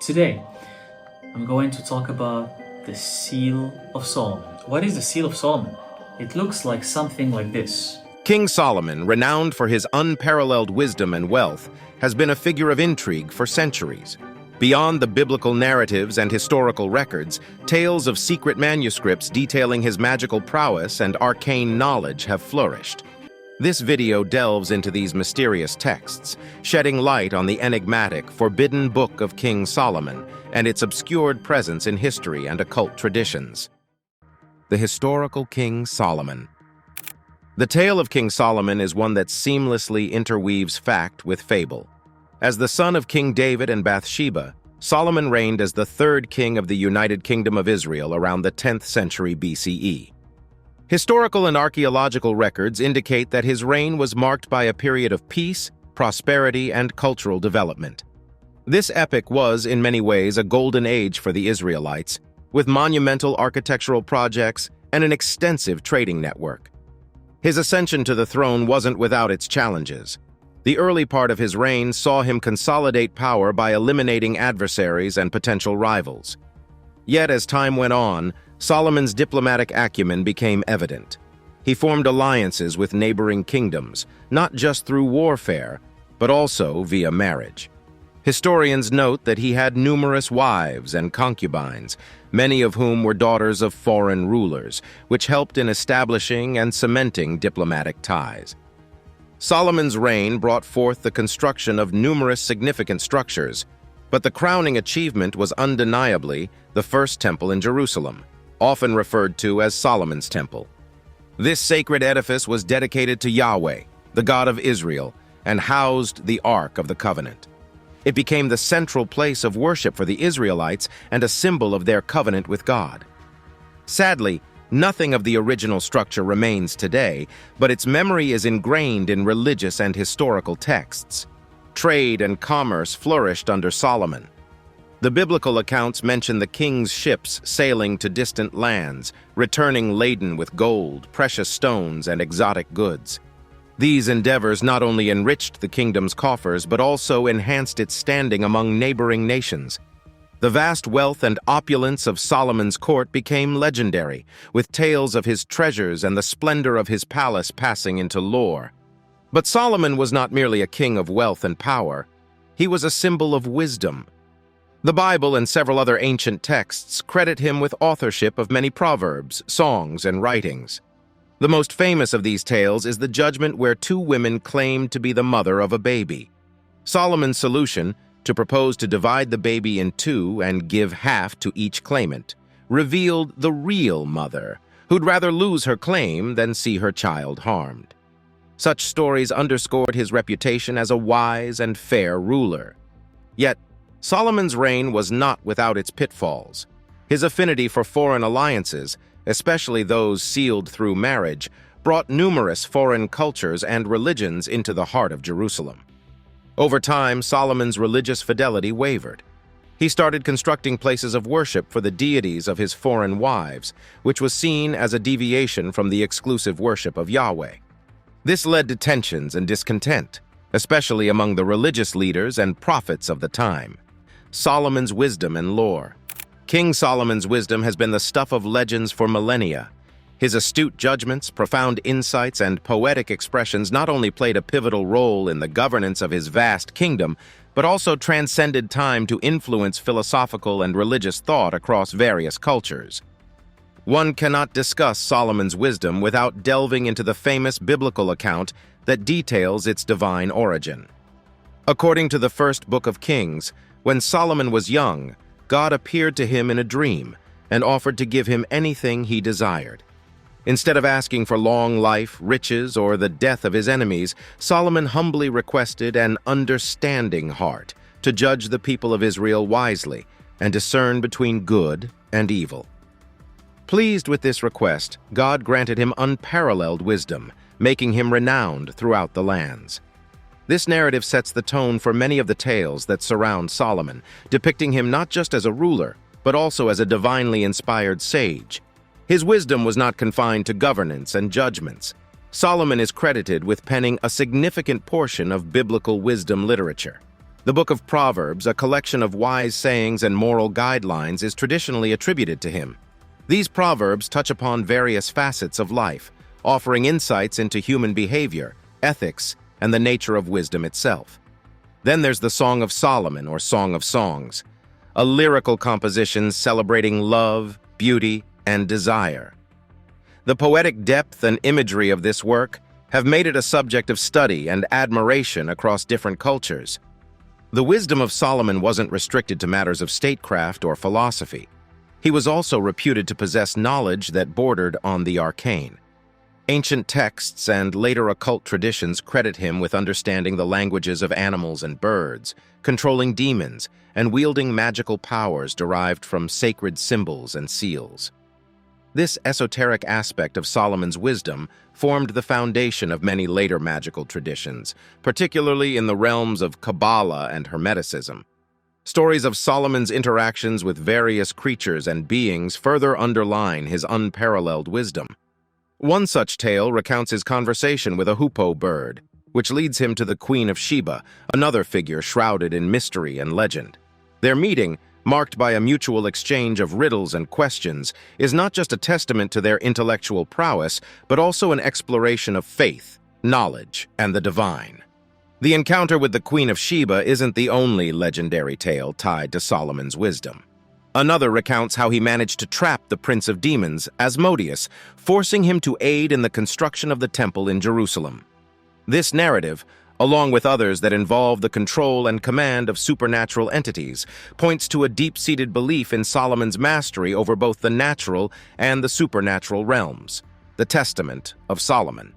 Today, I'm going to talk about the Seal of Solomon. What is the Seal of Solomon? It looks like something like this. King Solomon, renowned for his unparalleled wisdom and wealth, has been a figure of intrigue for centuries. Beyond the biblical narratives and historical records, tales of secret manuscripts detailing his magical prowess and arcane knowledge have flourished. This video delves into these mysterious texts, shedding light on the enigmatic, forbidden book of King Solomon and its obscured presence in history and occult traditions. The historical King Solomon. The tale of King Solomon is one that seamlessly interweaves fact with fable. As the son of King David and Bathsheba, Solomon reigned as the third king of the United Kingdom of Israel around the 10th century BCE. Historical and archaeological records indicate that his reign was marked by a period of peace, prosperity, and cultural development. This epoch was, in many ways, a golden age for the Israelites, with monumental architectural projects and an extensive trading network. His ascension to the throne wasn't without its challenges. The early part of his reign saw him consolidate power by eliminating adversaries and potential rivals. Yet, as time went on, Solomon's diplomatic acumen became evident. He formed alliances with neighboring kingdoms, not just through warfare, but also via marriage. Historians note that he had numerous wives and concubines, many of whom were daughters of foreign rulers, which helped in establishing and cementing diplomatic ties. Solomon's reign brought forth the construction of numerous significant structures, but the crowning achievement was undeniably the first temple in Jerusalem, often referred to as Solomon's Temple. This sacred edifice was dedicated to Yahweh, the God of Israel, and housed the Ark of the Covenant. It became the central place of worship for the Israelites and a symbol of their covenant with God. Sadly, nothing of the original structure remains today, but its memory is ingrained in religious and historical texts. Trade and commerce flourished under Solomon. The biblical accounts mention the king's ships sailing to distant lands, returning laden with gold, precious stones, and exotic goods. These endeavors not only enriched the kingdom's coffers, but also enhanced its standing among neighboring nations. The vast wealth and opulence of Solomon's court became legendary, with tales of his treasures and the splendor of his palace passing into lore. But Solomon was not merely a king of wealth and power. He was a symbol of wisdom. The Bible and several other ancient texts credit him with authorship of many proverbs, songs, and writings. The most famous of these tales is the judgment where two women claimed to be the mother of a baby. Solomon's solution, to propose to divide the baby in two and give half to each claimant, revealed the real mother, who'd rather lose her claim than see her child harmed. Such stories underscored his reputation as a wise and fair ruler. Yet, Solomon's reign was not without its pitfalls. His affinity for foreign alliances, especially those sealed through marriage, brought numerous foreign cultures and religions into the heart of Jerusalem. Over time, Solomon's religious fidelity wavered. He started constructing places of worship for the deities of his foreign wives, which was seen as a deviation from the exclusive worship of Yahweh. This led to tensions and discontent, especially among the religious leaders and prophets of the time. Solomon's wisdom and lore. King Solomon's wisdom has been the stuff of legends for millennia. His astute judgments, profound insights, and poetic expressions not only played a pivotal role in the governance of his vast kingdom, but also transcended time to influence philosophical and religious thought across various cultures. One cannot discuss Solomon's wisdom without delving into the famous biblical account that details its divine origin. According to the first book of Kings, when Solomon was young, God appeared to him in a dream and offered to give him anything he desired. Instead of asking for long life, riches, or the death of his enemies, Solomon humbly requested an understanding heart to judge the people of Israel wisely and discern between good and evil. Pleased with this request, God granted him unparalleled wisdom, making him renowned throughout the lands. This narrative sets the tone for many of the tales that surround Solomon, depicting him not just as a ruler, but also as a divinely inspired sage. His wisdom was not confined to governance and judgments. Solomon is credited with penning a significant portion of biblical wisdom literature. The Book of Proverbs, a collection of wise sayings and moral guidelines, is traditionally attributed to him. These proverbs touch upon various facets of life, offering insights into human behavior, ethics, and the nature of wisdom itself. Then there's the Song of Solomon, or Song of Songs, a lyrical composition celebrating love, beauty, and desire. The poetic depth and imagery of this work have made it a subject of study and admiration across different cultures. The wisdom of Solomon wasn't restricted to matters of statecraft or philosophy. He was also reputed to possess knowledge that bordered on the arcane. Ancient texts and later occult traditions credit him with understanding the languages of animals and birds, controlling demons, and wielding magical powers derived from sacred symbols and seals. This esoteric aspect of Solomon's wisdom formed the foundation of many later magical traditions, particularly in the realms of Kabbalah and Hermeticism. Stories of Solomon's interactions with various creatures and beings further underline his unparalleled wisdom. One such tale recounts his conversation with a hoopoe bird, which leads him to the Queen of Sheba, another figure shrouded in mystery and legend. Their meeting, marked by a mutual exchange of riddles and questions, is not just a testament to their intellectual prowess, but also an exploration of faith, knowledge, and the divine. The encounter with the Queen of Sheba isn't the only legendary tale tied to Solomon's wisdom. Another recounts how he managed to trap the Prince of Demons, Asmodeus, forcing him to aid in the construction of the temple in Jerusalem. This narrative, along with others that involve the control and command of supernatural entities, points to a deep-seated belief in Solomon's mastery over both the natural and the supernatural realms, the Testament of Solomon.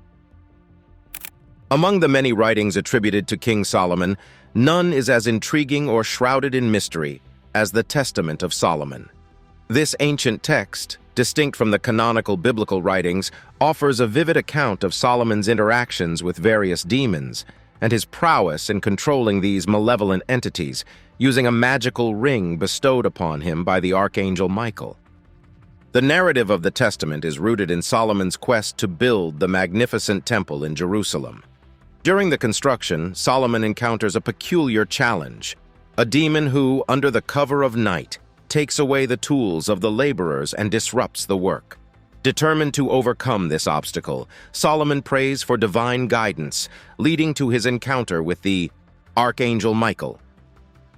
Among the many writings attributed to King Solomon, none is as intriguing or shrouded in mystery as the Testament of Solomon. This ancient text, distinct from the canonical biblical writings, offers a vivid account of Solomon's interactions with various demons and his prowess in controlling these malevolent entities, using a magical ring bestowed upon him by the archangel Michael. The narrative of the Testament is rooted in Solomon's quest to build the magnificent temple in Jerusalem. During the construction, Solomon encounters a peculiar challenge, a demon who, under the cover of night, takes away the tools of the laborers and disrupts the work. Determined to overcome this obstacle, Solomon prays for divine guidance, leading to his encounter with the Archangel Michael.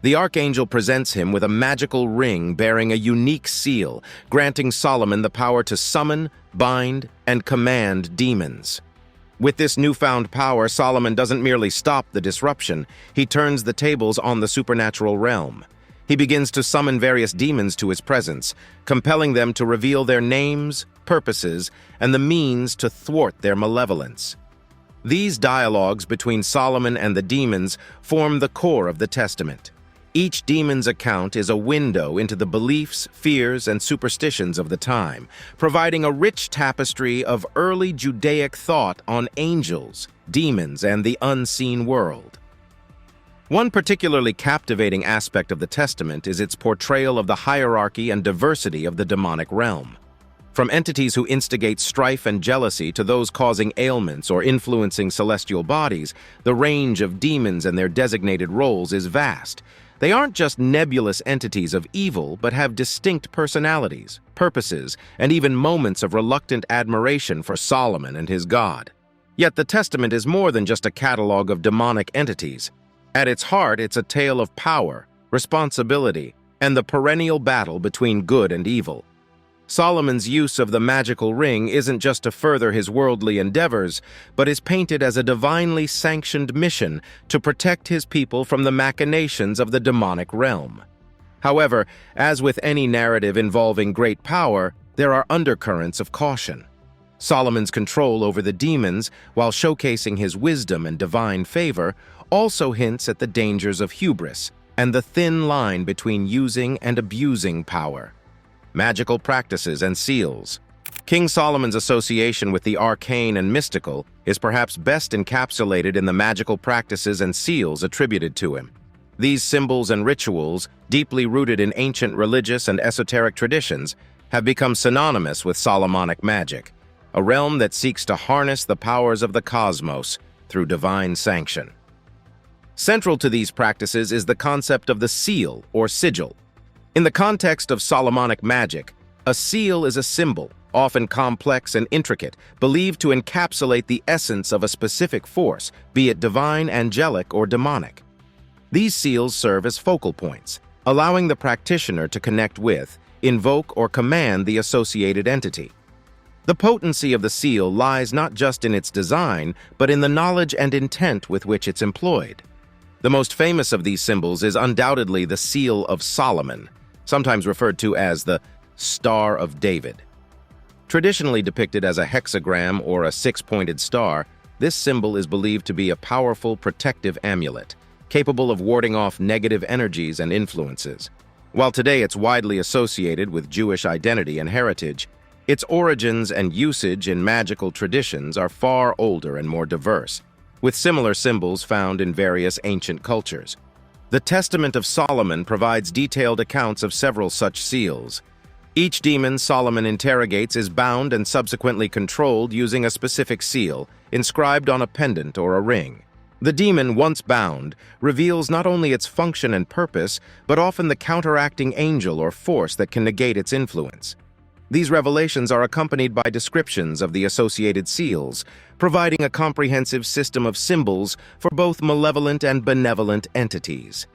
The Archangel presents him with a magical ring bearing a unique seal, granting Solomon the power to summon, bind, and command demons. With this newfound power, Solomon doesn't merely stop the disruption, he turns the tables on the supernatural realm. He begins to summon various demons to his presence, compelling them to reveal their names, purposes, and the means to thwart their malevolence. These dialogues between Solomon and the demons form the core of the Testament. Each demon's account is a window into the beliefs, fears, and superstitions of the time, providing a rich tapestry of early Judaic thought on angels, demons, and the unseen world. One particularly captivating aspect of the Testament is its portrayal of the hierarchy and diversity of the demonic realm. From entities who instigate strife and jealousy to those causing ailments or influencing celestial bodies, the range of demons and their designated roles is vast. They aren't just nebulous entities of evil, but have distinct personalities, purposes, and even moments of reluctant admiration for Solomon and his God. Yet the Testament is more than just a catalog of demonic entities. At its heart, it's a tale of power, responsibility, and the perennial battle between good and evil. Solomon's use of the magical ring isn't just to further his worldly endeavors, but is painted as a divinely sanctioned mission to protect his people from the machinations of the demonic realm. However, as with any narrative involving great power, there are undercurrents of caution. Solomon's control over the demons, while showcasing his wisdom and divine favor, also hints at the dangers of hubris and the thin line between using and abusing power. Magical practices and seals. King Solomon's association with the arcane and mystical is perhaps best encapsulated in the magical practices and seals attributed to him. These symbols and rituals, deeply rooted in ancient religious and esoteric traditions, have become synonymous with Solomonic magic, a realm that seeks to harness the powers of the cosmos through divine sanction. Central to these practices is the concept of the seal or sigil. In the context of Solomonic magic, a seal is a symbol, often complex and intricate, believed to encapsulate the essence of a specific force, be it divine, angelic, or demonic. These seals serve as focal points, allowing the practitioner to connect with, invoke, or command the associated entity. The potency of the seal lies not just in its design, but in the knowledge and intent with which it's employed. The most famous of these symbols is undoubtedly the Seal of Solomon, sometimes referred to as the Star of David. Traditionally depicted as a hexagram or a six-pointed star, this symbol is believed to be a powerful protective amulet, capable of warding off negative energies and influences. While today it's widely associated with Jewish identity and heritage, its origins and usage in magical traditions are far older and more diverse, with similar symbols found in various ancient cultures. The Testament of Solomon provides detailed accounts of several such seals. Each demon Solomon interrogates is bound and subsequently controlled using a specific seal, inscribed on a pendant or a ring. The demon, once bound, reveals not only its function and purpose, but often the counteracting angel or force that can negate its influence. These revelations are accompanied by descriptions of the associated seals, providing a comprehensive system of symbols for both malevolent and benevolent entities.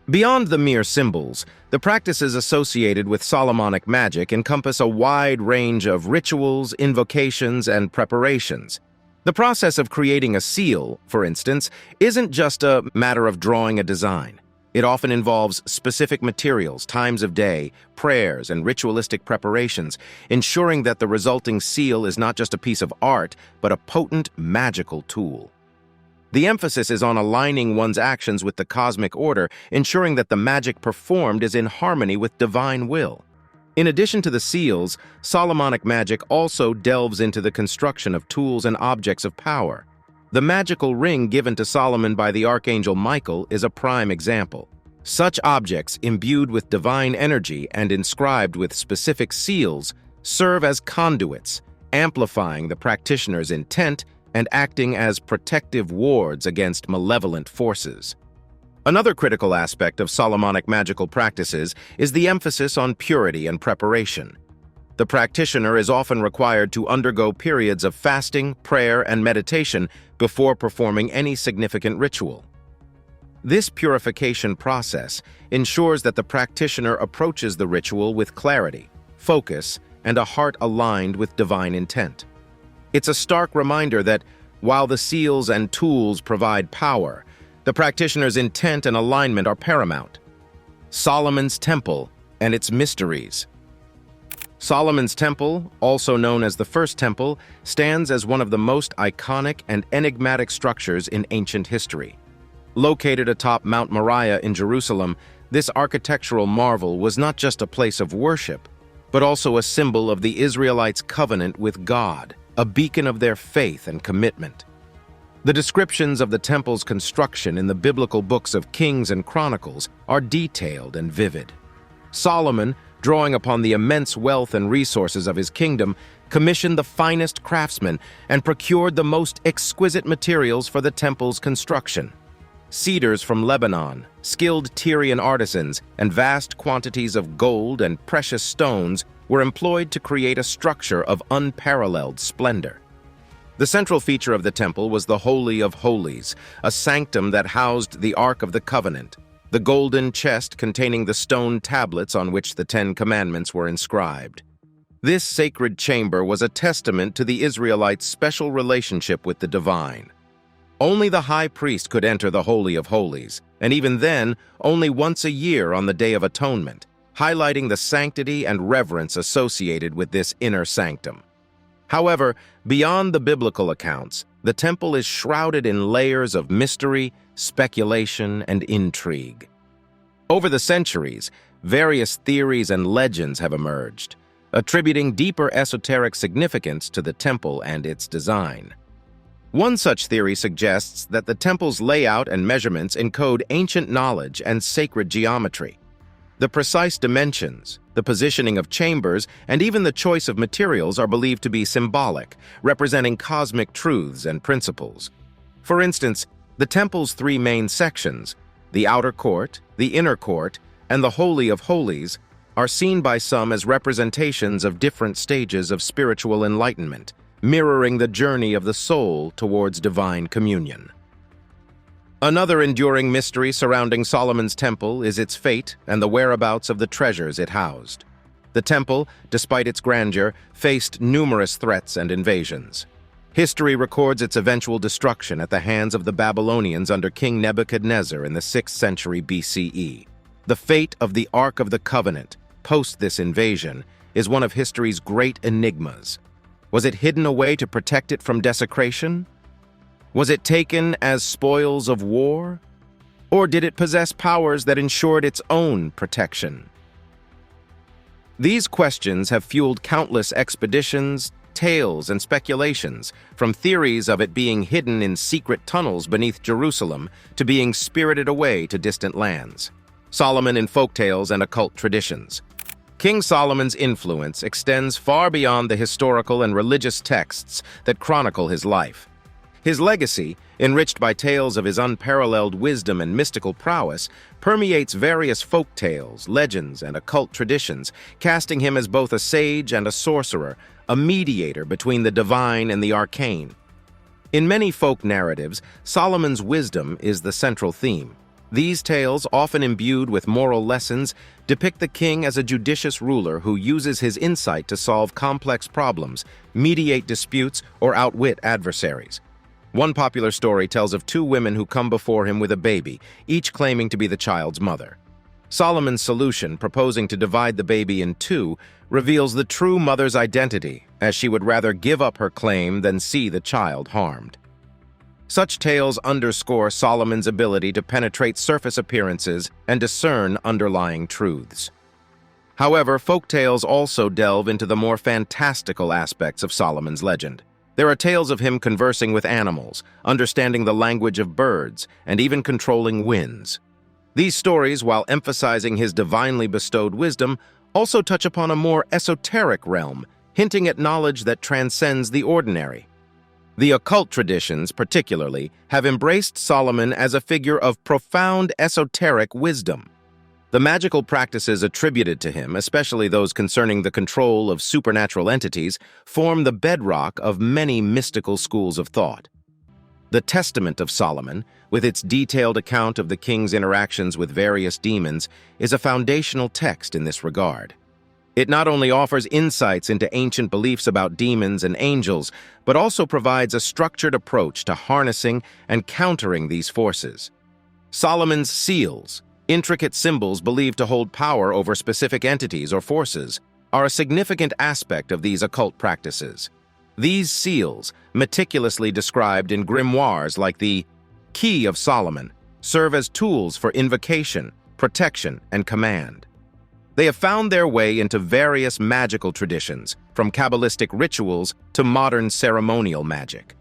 Beyond the mere symbols, the practices associated with Solomonic magic encompass a wide range of rituals, invocations, and preparations. The process of creating a seal, for instance, isn't just a matter of drawing a design. It often involves specific materials, times of day, prayers, and ritualistic preparations, ensuring that the resulting seal is not just a piece of art, but a potent magical tool. The emphasis is on aligning one's actions with the cosmic order, ensuring that the magic performed is in harmony with divine will. In addition to the seals, Solomonic magic also delves into the construction of tools and objects of power. The magical ring given to Solomon by the archangel Michael is a prime example. Such objects, imbued with divine energy and inscribed with specific seals, serve as conduits, amplifying the practitioner's intent and acting as protective wards against malevolent forces. Another critical aspect of Solomonic magical practices is the emphasis on purity and preparation. The practitioner is often required to undergo periods of fasting, prayer, and meditation before performing any significant ritual. This purification process ensures that the practitioner approaches the ritual with clarity, focus, and a heart aligned with divine intent. It's a stark reminder that, while the seals and tools provide power, the practitioner's intent and alignment are paramount. Solomon's Temple and its mysteries. Solomon's Temple, also known as the First Temple, stands as one of the most iconic and enigmatic structures in ancient history. Located atop Mount Moriah in Jerusalem, this architectural marvel was not just a place of worship, but also a symbol of the Israelites' covenant with God, a beacon of their faith and commitment. The descriptions of the temple's construction in the biblical books of Kings and Chronicles are detailed and vivid. Solomon, drawing upon the immense wealth and resources of his kingdom, commissioned the finest craftsmen and procured the most exquisite materials for the temple's construction. Cedars from Lebanon, skilled Tyrian artisans, and vast quantities of gold and precious stones were employed to create a structure of unparalleled splendor. The central feature of the temple was the Holy of Holies, a sanctum that housed the Ark of the Covenant, the golden chest containing the stone tablets on which the Ten Commandments were inscribed. This sacred chamber was a testament to the Israelites' special relationship with the divine. Only the high priest could enter the Holy of Holies, and even then, only once a year on the Day of Atonement, highlighting the sanctity and reverence associated with this inner sanctum. However, beyond the biblical accounts, the temple is shrouded in layers of mystery, speculation, and intrigue. Over the centuries, various theories and legends have emerged, attributing deeper esoteric significance to the temple and its design. One such theory suggests that the temple's layout and measurements encode ancient knowledge and sacred geometry. The precise dimensions, the positioning of chambers, and even the choice of materials are believed to be symbolic, representing cosmic truths and principles. For instance, The temple's three main sections, the outer court, the inner court, and the Holy of Holies, are seen by some as representations of different stages of spiritual enlightenment, mirroring the journey of the soul towards divine communion. Another enduring mystery surrounding Solomon's temple is its fate and the whereabouts of the treasures it housed. The temple, despite its grandeur, faced numerous threats and invasions. History records its eventual destruction at the hands of the Babylonians under King Nebuchadnezzar in the 6th century BCE. The fate of the Ark of the Covenant, post this invasion, is one of history's great enigmas. Was it hidden away to protect it from desecration? Was it taken as spoils of war? Or did it possess powers that ensured its own protection? These questions have fueled countless expeditions, tales, and speculations, from theories of it being hidden in secret tunnels beneath Jerusalem to being spirited away to distant lands. Solomon in folktales and occult traditions. King Solomon's influence extends far beyond the historical and religious texts that chronicle his life. His legacy, enriched by tales of his unparalleled wisdom and mystical prowess, permeates various folk tales, legends, and occult traditions, casting him as both a sage and a sorcerer, a mediator between the divine and the arcane. In many folk narratives, Solomon's wisdom is the central theme. These tales, often imbued with moral lessons, depict the king as a judicious ruler who uses his insight to solve complex problems, mediate disputes, or outwit adversaries. One popular story tells of two women who come before him with a baby, each claiming to be the child's mother. Solomon's solution, proposing to divide the baby in two, reveals the true mother's identity, as she would rather give up her claim than see the child harmed. Such tales underscore Solomon's ability to penetrate surface appearances and discern underlying truths. However, folk tales also delve into the more fantastical aspects of Solomon's legend. There are tales of him conversing with animals, understanding the language of birds, and even controlling winds. These stories, while emphasizing his divinely bestowed wisdom, also touch upon a more esoteric realm, hinting at knowledge that transcends the ordinary. The occult traditions, particularly, have embraced Solomon as a figure of profound esoteric wisdom. The magical practices attributed to him, especially those concerning the control of supernatural entities, form the bedrock of many mystical schools of thought. The Testament of Solomon, with its detailed account of the king's interactions with various demons, is a foundational text in this regard. It not only offers insights into ancient beliefs about demons and angels, but also provides a structured approach to harnessing and countering these forces. Solomon's seals, intricate symbols believed to hold power over specific entities or forces, are a significant aspect of these occult practices. These seals, meticulously described in grimoires like the Key of Solomon, serve as tools for invocation, protection, and command. They have found their way into various magical traditions, from Kabbalistic rituals to modern ceremonial magic.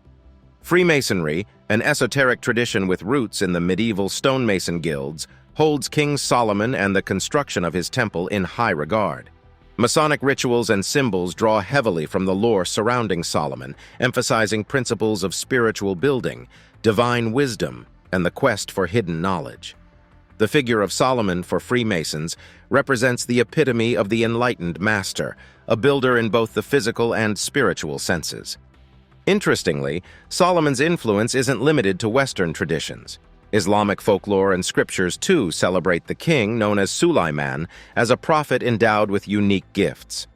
Freemasonry, an esoteric tradition with roots in the medieval stonemason guilds, holds King Solomon and the construction of his temple in high regard. Masonic rituals and symbols draw heavily from the lore surrounding Solomon, emphasizing principles of spiritual building, divine wisdom, and the quest for hidden knowledge. The figure of Solomon for Freemasons represents the epitome of the enlightened master, a builder in both the physical and spiritual senses. Interestingly, Solomon's influence isn't limited to Western traditions. Islamic folklore and scriptures too celebrate the king, known as Suleiman, as a prophet endowed with unique gifts.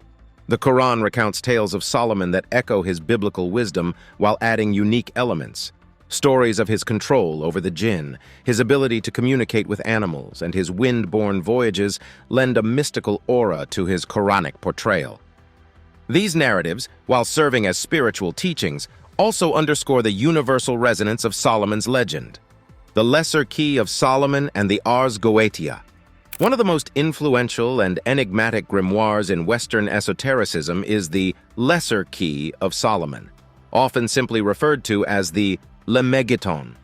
The Quran recounts tales of Solomon that echo his biblical wisdom while adding unique elements. Stories of his control over the jinn, his ability to communicate with animals, and his wind-borne voyages lend a mystical aura to his Quranic portrayal. These narratives, while serving as spiritual teachings, also underscore the universal resonance of Solomon's legend. The Lesser Key of Solomon and the Ars Goetia. One of the most influential and enigmatic grimoires in Western esotericism is the Lesser Key of Solomon, often simply referred to as the Lemegeton.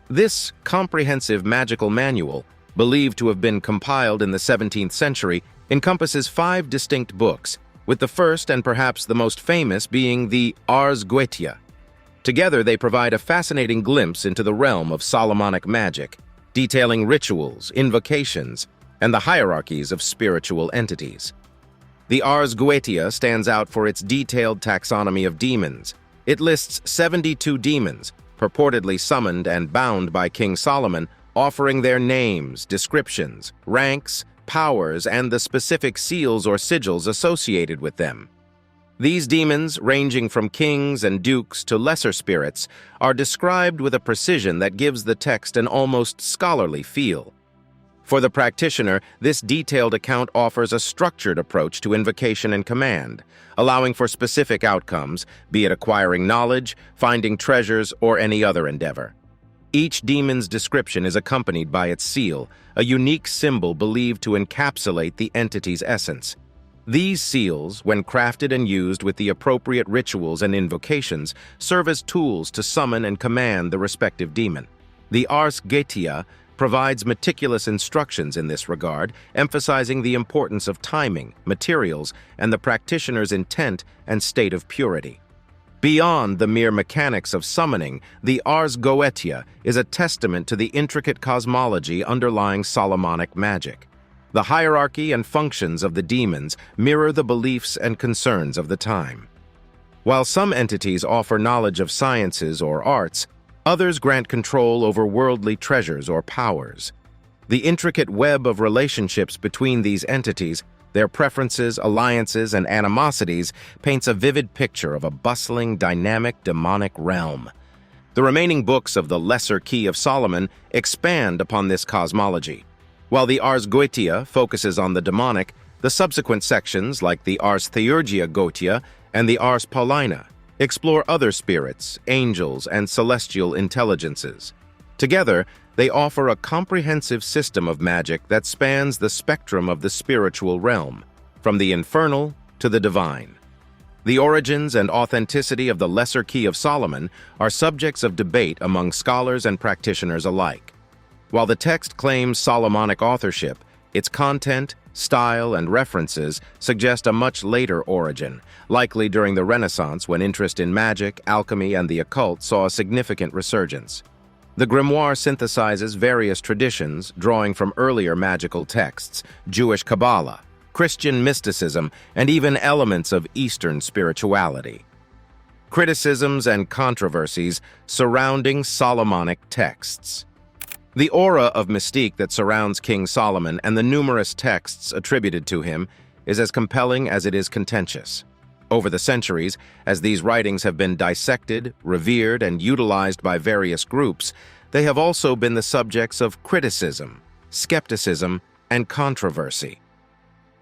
This comprehensive magical manual, believed to have been compiled in the 17th century, encompasses 5 distinct books, with the first and perhaps the most famous being the Ars Goetia. Together, they provide a fascinating glimpse into the realm of Solomonic magic, detailing rituals, invocations, and the hierarchies of spiritual entities. The Ars Goetia stands out for its detailed taxonomy of demons. It lists 72 demons, purportedly summoned and bound by King Solomon, offering their names, descriptions, ranks, powers, and the specific seals or sigils associated with them. These demons, ranging from kings and dukes to lesser spirits, are described with a precision that gives the text an almost scholarly feel. For the practitioner, this detailed account offers a structured approach to invocation and command, allowing for specific outcomes, be it acquiring knowledge, finding treasures, or any other endeavor. Each demon's description is accompanied by its seal, a unique symbol believed to encapsulate the entity's essence. These seals, when crafted and used with the appropriate rituals and invocations, serve as tools to summon and command the respective demon. The Ars Goetia provides meticulous instructions in this regard, emphasizing the importance of timing, materials, and the practitioner's intent and state of purity. Beyond the mere mechanics of summoning, the Ars Goetia is a testament to the intricate cosmology underlying Solomonic magic. The hierarchy and functions of the demons mirror the beliefs and concerns of the time. While some entities offer knowledge of sciences or arts, others grant control over worldly treasures or powers. The intricate web of relationships between these entities, their preferences, alliances, and animosities, paints a vivid picture of a bustling, dynamic, demonic realm. The remaining books of the Lesser Key of Solomon expand upon this cosmology. While the Ars Goetia focuses on the demonic, the subsequent sections, like the Ars Theurgia Goetia and the Ars Paulina, explore other spirits, angels, and celestial intelligences. Together, they offer a comprehensive system of magic that spans the spectrum of the spiritual realm, from the infernal to the divine. The origins and authenticity of the Lesser Key of Solomon are subjects of debate among scholars and practitioners alike. While the text claims Solomonic authorship, its content, style, and references suggest a much later origin, likely during the Renaissance when interest in magic, alchemy, and the occult saw a significant resurgence. The grimoire synthesizes various traditions, drawing from earlier magical texts, Jewish Kabbalah, Christian mysticism, and even elements of Eastern spirituality. Criticisms and controversies surrounding Solomonic texts. The aura of mystique that surrounds King Solomon and the numerous texts attributed to him is as compelling as it is contentious. Over the centuries, as these writings have been dissected, revered, and utilized by various groups, they have also been the subjects of criticism, skepticism, and controversy.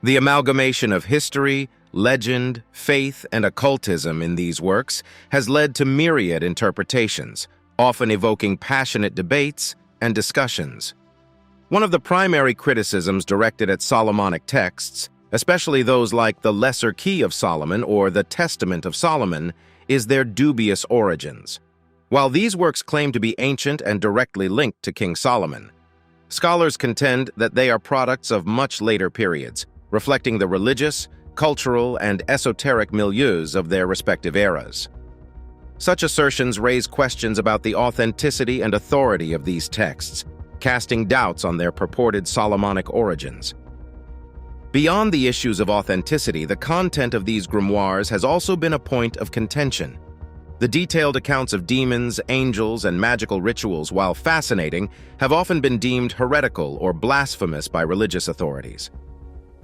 The amalgamation of history, legend, faith, and occultism in these works has led to myriad interpretations, often evoking passionate debates and discussions. One of the primary criticisms directed at Solomonic texts, especially those like the Lesser Key of Solomon or the Testament of Solomon, is their dubious origins. While these works claim to be ancient and directly linked to King Solomon, scholars contend that they are products of much later periods, reflecting the religious, cultural, and esoteric milieus of their respective eras. Such assertions raise questions about the authenticity and authority of these texts, casting doubts on their purported Solomonic origins. Beyond the issues of authenticity, the content of these grimoires has also been a point of contention. The detailed accounts of demons, angels, and magical rituals, while fascinating, have often been deemed heretical or blasphemous by religious authorities.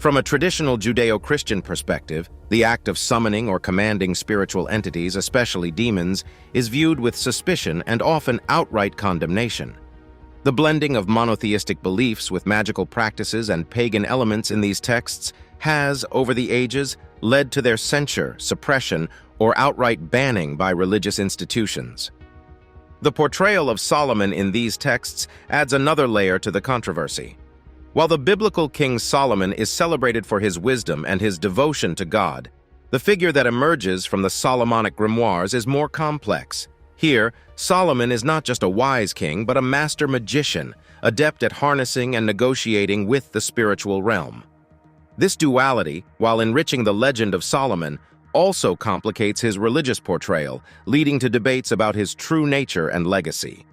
From a traditional Judeo-Christian perspective, the act of summoning or commanding spiritual entities, especially demons, is viewed with suspicion and often outright condemnation. The blending of monotheistic beliefs with magical practices and pagan elements in these texts has, over the ages, led to their censure, suppression, or outright banning by religious institutions. The portrayal of Solomon in these texts adds another layer to the controversy. While the biblical King Solomon is celebrated for his wisdom and his devotion to God, the figure that emerges from the Solomonic grimoires is more complex. Here, Solomon is not just a wise king, but a master magician, adept at harnessing and negotiating with the spiritual realm. This duality, while enriching the legend of Solomon, also complicates his religious portrayal, leading to debates about his true nature and legacy.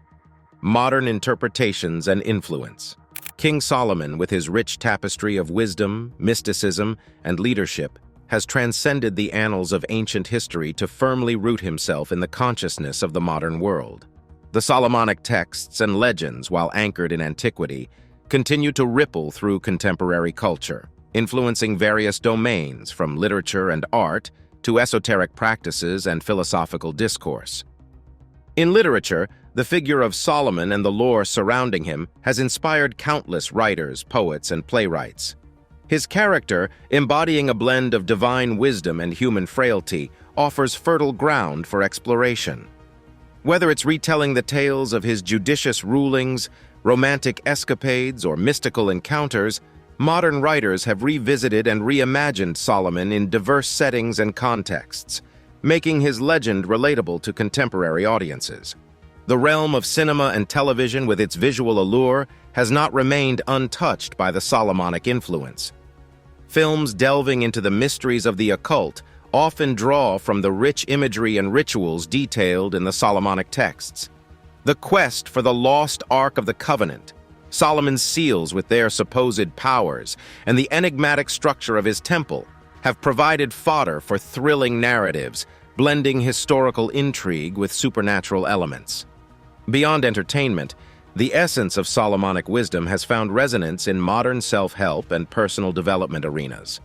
Modern interpretations and influence. King Solomon, with his rich tapestry of wisdom, mysticism, and leadership, has transcended the annals of ancient history to firmly root himself in the consciousness of the modern world. The Solomonic texts and legends, while anchored in antiquity, continue to ripple through contemporary culture, influencing various domains from literature and art to esoteric practices and philosophical discourse. In literature, the figure of Solomon and the lore surrounding him has inspired countless writers, poets, and playwrights. His character, embodying a blend of divine wisdom and human frailty, offers fertile ground for exploration. Whether it's retelling the tales of his judicious rulings, romantic escapades, or mystical encounters, modern writers have revisited and reimagined Solomon in diverse settings and contexts, making his legend relatable to contemporary audiences. The realm of cinema and television, with its visual allure, has not remained untouched by the Solomonic influence. Films delving into the mysteries of the occult often draw from the rich imagery and rituals detailed in the Solomonic texts. The quest for the lost Ark of the Covenant, Solomon's seals with their supposed powers, and the enigmatic structure of his temple have provided fodder for thrilling narratives, blending historical intrigue with supernatural elements. Beyond entertainment, the essence of Solomonic wisdom has found resonance in modern self-help and personal development arenas.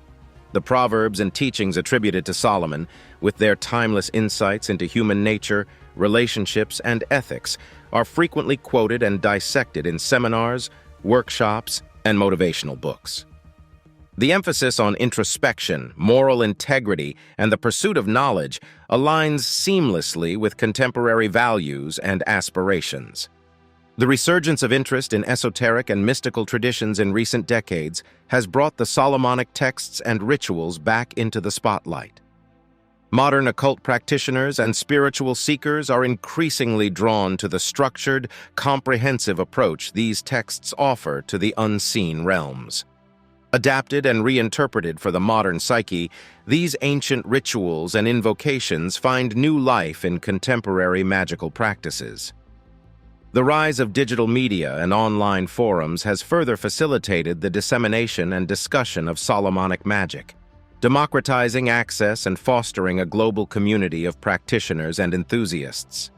The proverbs and teachings attributed to Solomon, with their timeless insights into human nature, relationships, and ethics, are frequently quoted and dissected in seminars, workshops, and motivational books. The emphasis on introspection, moral integrity, and the pursuit of knowledge aligns seamlessly with contemporary values and aspirations. The resurgence of interest in esoteric and mystical traditions in recent decades has brought the Solomonic texts and rituals back into the spotlight. Modern occult practitioners and spiritual seekers are increasingly drawn to the structured, comprehensive approach these texts offer to the unseen realms. Adapted and reinterpreted for the modern psyche, these ancient rituals and invocations find new life in contemporary magical practices. The rise of digital media and online forums has further facilitated the dissemination and discussion of Solomonic magic, democratizing access and fostering a global community of practitioners and enthusiasts.